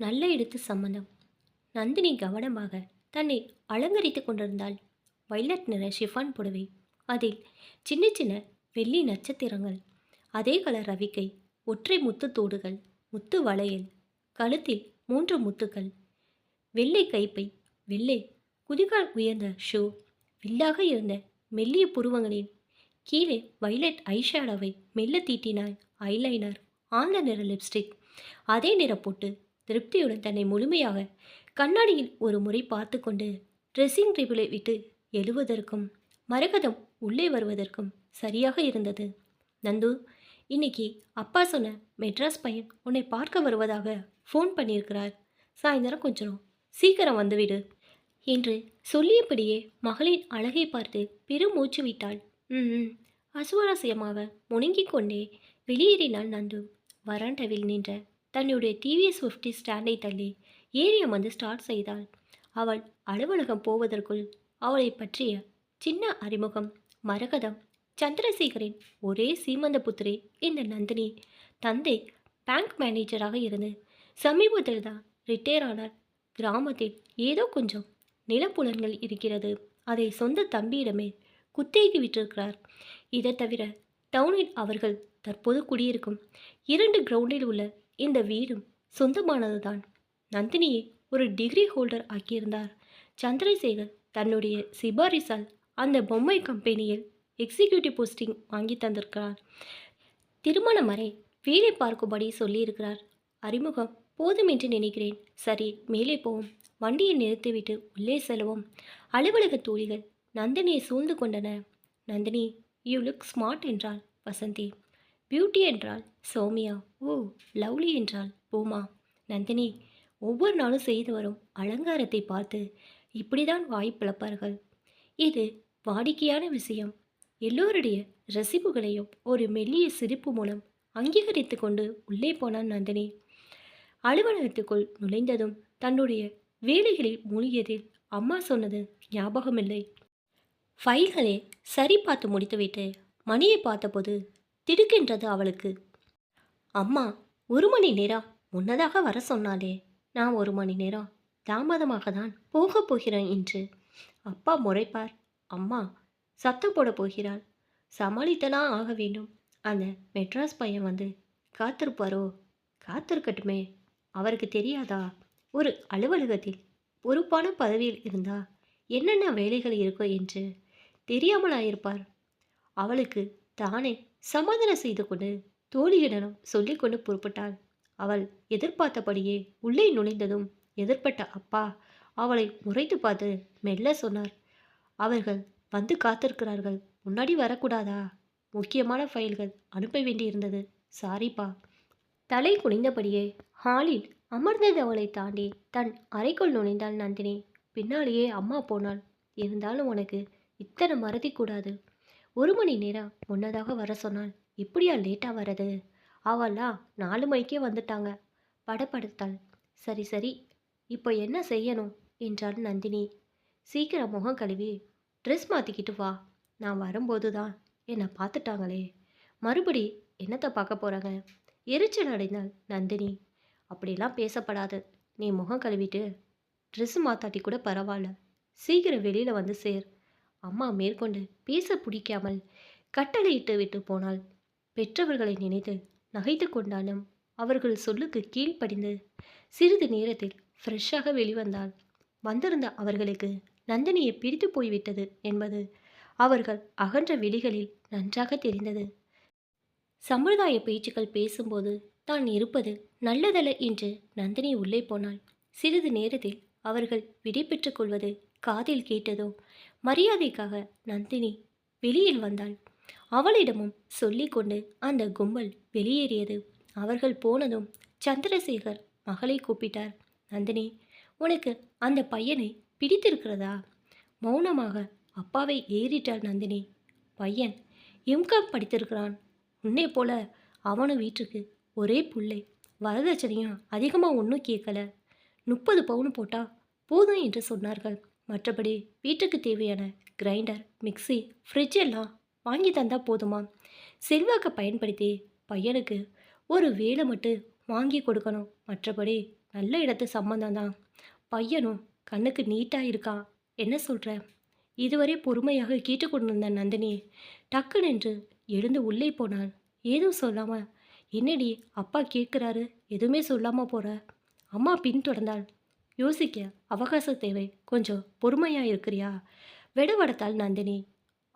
நல்ல எடுத்து சம்மந்தம். நந்தினி கவனமாக தன்னை அலங்கரித்துக் கொண்டிருந்தாள். வைலட் நிற ஷிஃபான் புடவை, அதில் சின்ன சின்ன வெள்ளி நட்சத்திரங்கள், அதே கலர் ரவிக்கை, ஒற்றை முத்து தோடுகள், முத்து வளையல், கழுத்தில் 3 முத்துக்கள், வெள்ளை கைப்பை, வெள்ளை குதிகால் உயர்ந்த ஷூ, வில்லாக இருந்த மெல்லிய புருவங்களின் கீழே வைலட் ஐஷேடோவை மெல்ல தீட்டினாள். ஐலைனர், ஆழ்ந்த நிற லிப்ஸ்டிக், அதே நிற பொட்டு. திருப்தியுடன் தன்னை முழுமையாக கண்ணாடியில் ஒரு முறை பார்த்து கொண்டு ட்ரெஸ்ஸிங் டேபிளை விட்டு எழுவதற்கும் மரகதம் உள்ளே வருவதற்கும் சரியாக இருந்தது. நந்து, இன்னைக்கு அப்பா சொன்ன மெட்ராஸ் பையன் உன்னை பார்க்க வருவதாக ஃபோன் பண்ணியிருக்கிறார். சாயந்தரம் கொஞ்சம் சீக்கிரம் வந்துவிடு என்று சொல்லியபடியே மகளின் அழகை பார்த்து பெருமூச்சு விட்டாள். ம் அசுவாரஸ்யமாக முணங்கிக் கொண்டே வெளியேறினாள் நந்து. வராண்டாவில் நின்ற தன்னுடைய டிவிஎஸ் 50 ஸ்டாண்டை தள்ளி ஏறி அமர்ந்து ஸ்டார்ட் செய்தாள். அவள் அலுவலகம் போவதற்குள் அவளை பற்றிய சின்ன அறிமுகம். மரகதம் சந்திரசேகரின் ஒரே சீமந்த புத்திரி இந்த நந்தினி. தந்தை பேங்க் மேனேஜராக இருந்து சமீபத்தில் தான் ரிட்டையர் ஆனார். கிராமத்தில் ஏதோ கொஞ்சம் நிலப்புலன்கள் இருக்கிறது. அதை சொந்த தம்பியிடமே குத்தகைக்கு விட்டிருக்கிறார். இதை தவிர டவுனில் அவர்கள் தற்போது குடியிருக்கும் 2 கிரவுண்டில் உள்ள இந்த வீடும் சொந்தமானதுதான். நந்தினியை ஒரு டிகிரி ஹோல்டர் ஆக்கியிருந்தார் சந்திரசேகர். தன்னுடைய சிபாரிசால் அந்த பொம்மை கம்பெனியில் எக்ஸிக்யூட்டிவ் போஸ்டிங் வாங்கி தந்திருக்கிறார். திருமணம் வரை வேலை பார்க்கும்படி சொல்லியிருக்கிறார். அறிமுகம் போதும் என்று நினைக்கிறேன். சரி, மேலே போவோம். வண்டியை நிறுத்திவிட்டு உள்ளே செல்வோம். அலுவலக தோழிகள் நந்தினியை சூழ்ந்து கொண்டன. நந்தினி, யூ லுக் ஸ்மார்ட் என்றாள் வசந்தி. பியூட்டி என்றாள் சௌமியா. ஓ, லவ்லி என்றாள் பூமா. நந்தினி, ஒவ்வொரு நாளும் செய்து வரும் அலங்காரத்தை பார்த்து இப்படிதான் வாய் பிளப்பார்கள். இது வாடிக்கையான விஷயம். எல்லோருடைய ரசிப்புகளையும் ஒரு மெல்லிய சிரிப்பு மூலம் அங்கீகரித்து கொண்டு உள்ளே போனான் நந்தினி. அலுவலகத்துக்குள் நுழைந்ததும் தன்னுடைய வேலைகளில் மூழ்கியதில் அம்மா சொன்னது ஞாபகமில்லை. ஃபைல்களை சரி பார்த்து முடித்துவிட்டு மணியை பார்த்தபோது திடுக்கென்றது அவளுக்கு. அம்மா 1 மணி நேரம் முன்னதாக வர சொன்னாலே, நான் 1 மணி நேரம் தாமதமாக தான் போகப் போகிறேன் என்று. அப்பா முறைப்பார். அம்மா சத்தம் போட போகிறாள். சமாளித்தனா ஆக வேண்டும். அந்த மெட்ராஸ் பையன் வந்து காத்திருப்பாரோ? காத்திருக்கட்டுமே, அவருக்கு தெரியாதா ஒரு அலுவலகத்தில் பொறுப்பான பதவியில் இருந்தா என்னென்ன வேலைகள் இருக்கோ என்று? தெரியாமலாயிருப்பார். அவளுக்கு தானே சமாதானம் செய்து கொண்டு தோழியிடனும் சொல்லிக்கொண்டு புறப்பட்டாள். அவள் எதிர்பார்த்தபடியே உள்ளே நுழைந்ததும் எதிர்பட்ட அப்பா அவளை முறைத்து பார்த்து மெல்ல சொன்னார். அவர்கள் வந்து காத்திருக்கிறார்கள். முன்னாடி வரக்கூடாதா? முக்கியமான ஃபைல்கள் அனுப்ப வேண்டியிருந்தது. சாரிப்பா. தலை குனிந்தபடியே ஹாலில் அமர்ந்தவளை தாண்டி தன் அறைக்குள் நுழைந்தாள் நந்தினி. பின்னாலேயே அம்மா போனாள். இருந்தாலும் உனக்கு இத்தனை மறதி கூடாது. 1 மணி நேரம் முன்னதாக வர சொன்னாள். இப்படியா லேட்டாக வரது? அவெல்லாம் 4 மணிக்கே வந்துட்டாங்க. படப்படுத்தாள். சரி சரி, இப்போ என்ன செய்யணும் என்றாள் நந்தினி. சீக்கிரம் முகம் கழுவி ட்ரெஸ் மாற்றிக்கிட்டு வா. நான் வரும்போது தான் என்னை பார்த்துட்டாங்களே, மறுபடி என்னத்தை பார்க்க போகிறாங்க? எரிச்சல் அடைந்தாள் நந்தினி. அப்படிலாம் பேசப்படாது. நீ முகம் கழுவிட்டு ட்ரெஸ் மாத்தாட்டி கூட பரவாயில்ல, சீக்கிரம் வெளியில் வந்து சேர். அம்மா மேற்கொண்டு பேச பிடிக்காமல் கட்டளையிட்டு விட்டு போனாள். பெற்றவர்களை நினைத்து நகைத்து கொண்டாலும் அவர்கள் சொல்லுக்கு கீழ்ப்படிந்து சிறிது நேரத்தில் ஃப்ரெஷ்ஷாக வெளிவந்தாள். வந்திருந்த அவர்களுக்கு நந்தினியை பிடித்து போய்விட்டது என்பது அவர்கள் அகன்ற வெளிகளில் நன்றாக தெரிந்தது. சம்பிரதாய பேச்சுக்கள் பேசும்போது தான் இருப்பது நல்லதல்ல என்று நந்தினி உள்ளே போனாள். சிறிது நேரத்தில் அவர்கள் விடை பெற்றுக் கொள்வது காதில் கேட்டதோ மரியாதைக்காக நந்தினி வெளியில் வந்தாள். அவளிடமும் சொல்லிக்கொண்டு அந்த கும்பல் வெளியேறியது. அவர்கள் போனதும் சந்திரசேகர் மகளை கூப்பிட்டார். நந்தினி, உனக்கு அந்த பையனை பிடித்திருக்கிறதா? மௌனமாக அப்பாவை ஏறிட்டாள் நந்தினி. பையன் எம்காம் படித்திருக்கிறான். உன்னே போல அவனும் வீட்டுக்கு ஒரே பிள்ளை. வரதட்சணையும் அதிகமாக ஒன்றும் கேட்கல. 30 பவுன் போட்டா போதும் என்று சொன்னார்கள். மற்றபடி வீட்டுக்கு தேவையான கிரைண்டர், மிக்சி, ஃப்ரிட்ஜ் எல்லாம் வாங்கி தந்தால் போதுமா? செல்வாக்கை பயன்படுத்தி பையனுக்கு ஒரு வேலை மட்டும் வாங்கி கொடுக்கணும். மற்றபடி நல்ல இடத்து சம்மந்தம் தான். பையனும் கண்ணுக்கு நீட்டா இருக்கான். என்ன சொல்ற? இதுவரை பொறுமையாக கேட்டுக்கொண்டிருந்த நந்தினி டக்குனென்று எழுந்து உள்ளே போனாள். ஏதும் சொல்லாம, என்னடி அப்பா கேட்குறாரு, எதுவுமே சொல்லாம போற? அம்மா பின்தொடர்ந்தாள். யோசிக்க அவகாசம் தேவை. கொஞ்சம் பொறுமையா இருக்கிறியா? வெடவெடத்தாள் நந்தினி.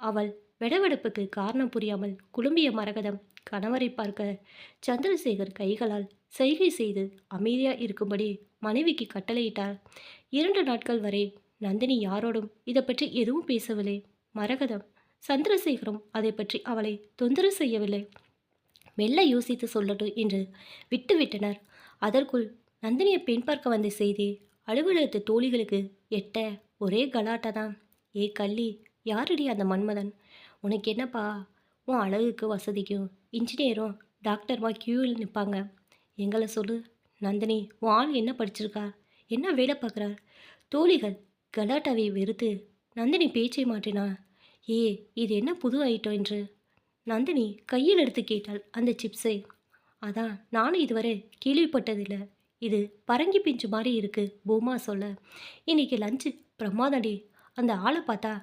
அவள் வெடவெடப்புக்கு காரணம் புரியாமல் குழும்பிய மரகதம் கணவரை பார்க்க சந்திரசேகர் கைகளால் செய்கை செய்து அமைதியா இருக்கும்படி மனைவிக்கு கட்டளையிட்டார். 2 நாட்கள் வரை நந்தினி யாரோடும் இதை பற்றி எதுவும் பேசவில்லை. மரகதம் சந்திரசேகரும் அதை பற்றி அவளை தொந்தரவு செய்யவில்லை. மெல்ல யோசித்து சொல்லட்டும் என்று விட்டுவிட்டனர். அதற்குள் நந்தினியை பெண் பார்க்க வந்த செய்தி அலுவலகத்து தோழிகளுக்கு எட்ட ஒரே கலாட்டா தான். ஏ கள்ளி, யாரடி அந்த மன்மதன்? உனக்கு என்னப்பா? உன் அழகுக்கு வசதிக்கும் இன்ஜினியரும் டாக்டர்மா கியூவில் நிற்பாங்க. எங்களை சொல்லு நந்தினி, உன் ஆள் என்ன படிச்சிருக்கா? என்ன வேலை பார்க்குறார்? தோழிகள் கலாட்டாவை வெறுத்து நந்தினி பேச்சை மாற்றினா. ஏ, இது என்ன புது ஐட்டம் என்று நந்தினி கையில் எடுத்து கேட்டாள் அந்த சிப்ஸை. அதான் நானும் இதுவரை கேள்விப்பட்டதில்லை. இது பரங்கி பிஞ்சு மாதிரி இருக்கு பூமா சொல்ல. இன்னைக்கு லஞ்சு பிரமாதடி. அந்த ஆளை பார்த்தா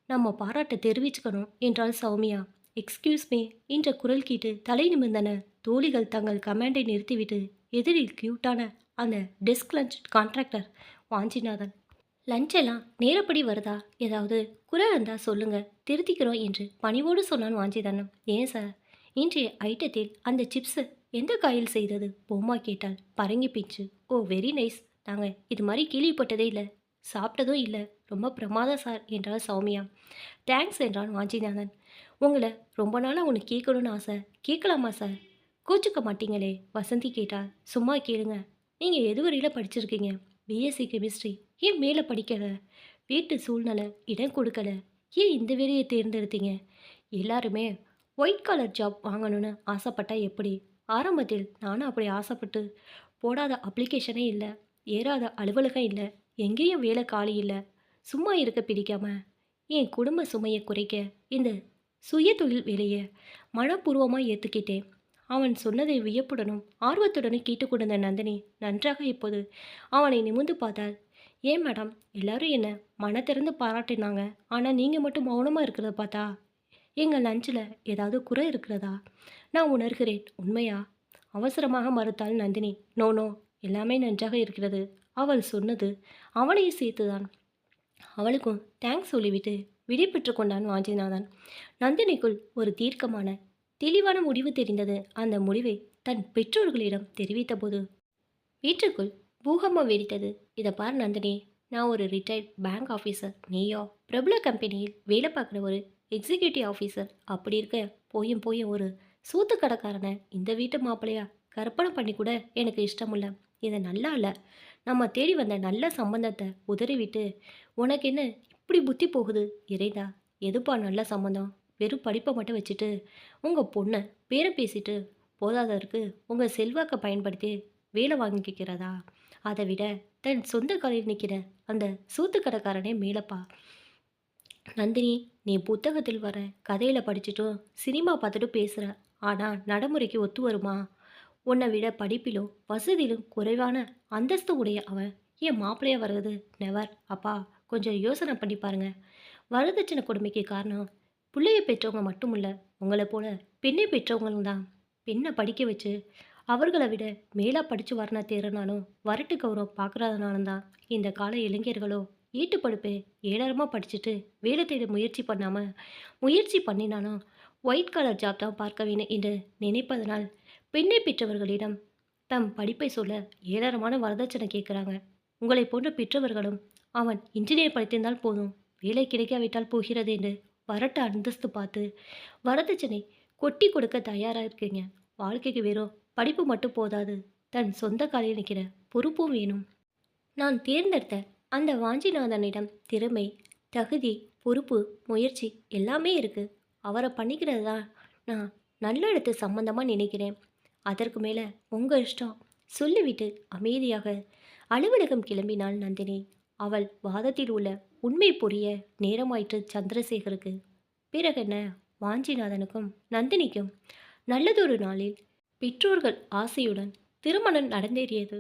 நம்ம பாராட்ட தெரிவிச்சுக்கணும் என்றாள் சௌமியா. எக்ஸ்கியூஸ் மீ என்ற குரல் கேட்டு தலை நிமிர்ந்தன. தோழிகள் தங்கள் கமாண்டை நிறுத்திவிட்டு எதிரில் கியூட்டான அந்த டெஸ்க் லஞ்ச் கான்ட்ராக்டர் வாஞ்சிநாதன். லஞ்செல்லாம் நேரப்படி வருதா? ஏதாவது குறை இருந்தா சொல்லுங்க, திருத்திக்கிறோம் என்று பணிவோடு சொன்னான் வாஞ்சிதானம். ஏன் சார், இன்றைய ஐட்டத்தில் அந்த சிப்ஸு எந்த காயில் செய்தது? பொம்மா கேட்டாள். பரங்கி பிஞ்சு. ஓ வெரி நைஸ். நாங்கள் இது மாதிரி கேள்விப்பட்டதே இல்லை, சாப்பிட்டதும் இல்லை. ரொம்ப பிரமாதம் சார் என்றாள் சௌமியா. தேங்க்ஸ் என்றான் வாஞ்சிநாதன். உங்களை ரொம்ப நாளாக ஒன்று கேட்கணும்னு ஆசை. கேட்கலாமா சார்? கோச்சுக்க மாட்டீங்களே? வசந்தி கேட்டாள். சும்மா கேளுங்க. நீங்கள் எதுவரையில் படிச்சிருக்கீங்க? BSc chemistry. ஏன் மேலே படிக்கலை? வீட்டு சூழ்நிலை இடம் கொடுக்கல. ஏன் இந்த வேலையை தேர்ந்தெடுத்தீங்க? எல்லாருமே ஒயிட் கலர் ஜாப் வாங்கணும்னு ஆசைப்பட்டா எப்படி? ஆரம்பத்தில் நானும் அப்படி ஆசைப்பட்டு போடாத அப்ளிகேஷனே இல்லை, ஏறாத அலுவலகம் இல்லை, எங்கேயும் வேலை காலி இல்லை. சும்மா இருக்க பிடிக்காம என் குடும்ப சுமையை குறைக்க இந்த சுய தொழில் வேலையை மனப்பூர்வமாக ஏற்றுக்கிட்டேன். அவன் சொன்னதை வியப்புடனும் ஆர்வத்துடனும் கேட்டுக்கொண்டிருந்த நந்தினி நன்றாக இப்போது அவனை நிமிர்ந்து பார்த்தாள். ஏன் மேடம், எல்லாரும் என்ன மன திறந்து பாராட்டினாங்க, ஆனால் நீங்கள் மட்டும் மௌனமாக இருக்கிறத பார்த்தா எங்கள் லஞ்சில் ஏதாவது குறை இருக்கிறதா? நான் உணர்கிறேன். உண்மையா? அவசரமாக மறுத்தாள் நந்தினி. நோ நோ, எல்லாமே நன்றாக இருக்கிறது. அவள் சொன்னது அவனையும் சேர்த்துதான். அவளுக்கும் தேங்க்ஸ் சொல்லிவிட்டு விடை பெற்று கொண்டான் வாஞ்சிநாதன். நந்தினிக்குள் ஒரு தீர்க்கமான தெளிவான முடிவு தெரிந்தது. அந்த முடிவை தன் பெற்றோர்களிடம் தெரிவித்த போது வீட்டுக்குள் பூகம்பம் வெடித்தது. இதை பார் நந்தினி, நான் ஒரு ரிட்டையர்ட் பேங்க் ஆஃபீஸர். நீயோ பிரபல கம்பெனியில் வேலை பார்க்குற ஒரு எக்ஸிக்யூட்டிவ் ஆஃபீஸர். அப்படி இருக்க போயும் ஒரு சூத்து கடைக்காரனை இந்த வீட்டு மாப்பிள்ளையா கற்பனை பண்ணி கூட எனக்கு இஷ்டம் இல்லை. இது நல்லா இல்லை. நம்ம தேடி வந்த நல்ல சம்பந்தத்தை உதறிவிட்டு உனக்கு என்ன இப்படி புத்தி போகுது? இறைதா, எதுப்பா நல்ல சம்பந்தம்? வெறும் படிப்பை மட்டும் வச்சுட்டு உங்கள் பொண்ணை பேரை பேசிட்டு போதாதற்கு உங்கள் செல்வாக்கை பயன்படுத்தி வேலை வாங்கிக்கிறதா? அதை விட தன் சொந்த காலில் நிற்கிற அந்த சூத்து கடைக்காரனே மேலப்பா. நந்தினி, நீ புத்தகத்தில் வர கதையில் படிச்சுட்டும் சினிமா பார்த்துட்டு பேசுகிற, ஆனால் நடைமுறைக்கு ஒத்து வருமா? உன்னை விட படிப்பிலும் வசதியிலும் குறைவான அந்தஸ்து உடைய அவன் ஏன் மாப்பிள்ளையா வருவது? நெவர். அப்பா, கொஞ்சம் யோசனை பண்ணி பாருங்க. வரதட்சணை கொடுமைக்கு காரணம் பிள்ளைய பெற்றவங்க மட்டும் இல்லை, உங்களை போல பெண்ணை பெற்றவங்களும் தான். பெண்ணை படிக்க வச்சு அவர்களை விட மேலாக படித்து வரணா தேர்னாலும் வரட்டு கௌரவம் பார்க்குறதுனாலும் தான் இந்த கால இளைஞர்களோ ஈட்டு படிப்பு ஏழரமாக படிச்சுட்டு வேலை தேட முயற்சி பண்ணினாலும் ஒயிட் கலர் ஜாப் தான் பார்க்க வேணும் என்று நினைப்பதனால் பெண்ணை பெற்றவர்களிடம் தம் படிப்பை சொல்ல ஏராளமான வரதட்சணை கேட்குறாங்க. உங்களை போன்ற பெற்றவர்களும் அவன் இன்ஜினியர் படித்திருந்தால் போதும், வேலை கிடைக்காவிட்டால் போகிறது என்று வரட்டு அந்தஸ்து பார்த்து வரதட்சணை கொட்டி கொடுக்க தயாராக இருக்கீங்க. வாழ்க்கைக்கு வெறும் படிப்பு மட்டும் போதாது, தன் சொந்த காலில் நிற்கிற பொறுப்பும் வேணும். நான் தேர்ந்தெடுத்த அந்த வாஞ்சிநாதனிடம் திறமை, தகுதி, பொறுப்பு, முயற்சி எல்லாமே இருக்குது. அவரை பண்ணிக்கிறது தான் நான் நல்ல இடத்து சம்பந்தமாக நினைக்கிறேன். அதற்கு மேலே உங்கள் இஷ்டம் சொல்லிவிட்டு அமைதியாக அலுவலகம் கிளம்பினாள் நந்தினி. அவள் வாதத்தில் உள்ள உண்மை புரிய நேரமாயிற்று சந்திரசேகருக்கு. பிறகென்ன, வாஞ்சிநாதனுக்கும் நந்தினிக்கும் நல்லதொரு நாளில் பெற்றோர்கள் ஆசையுடன் திருமணம் நடந்தேறியது.